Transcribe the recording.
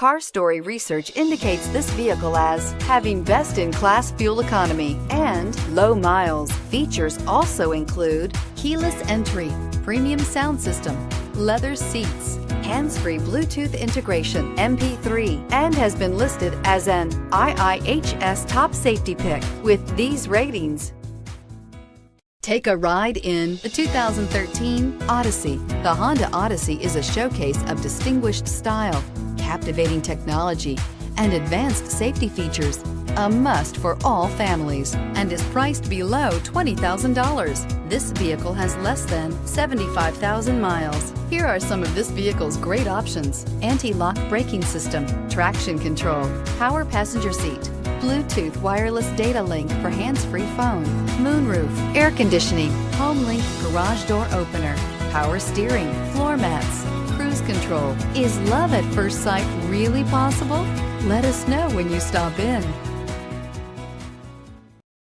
Car Story research indicates this vehicle as having best-in-class fuel economy and low miles. Features also include keyless entry, premium sound system, leather seats, hands-free Bluetooth integration, MP3, and has been listed as an IIHS top safety pick with these ratings. Take a ride in the 2013 Odyssey. The Honda Odyssey is a showcase of distinguished style, captivating technology, and advanced safety features. A must for all families and is priced below $20,000. This vehicle has less than 75,000 miles. Here are some of this vehicle's great options: anti-lock braking system, traction control, power passenger seat, Bluetooth wireless data link for hands-free phone, moonroof, air conditioning, home link garage door opener, power steering, floor mats, cruise control. Is love at first sight really possible? Let us know when you stop in.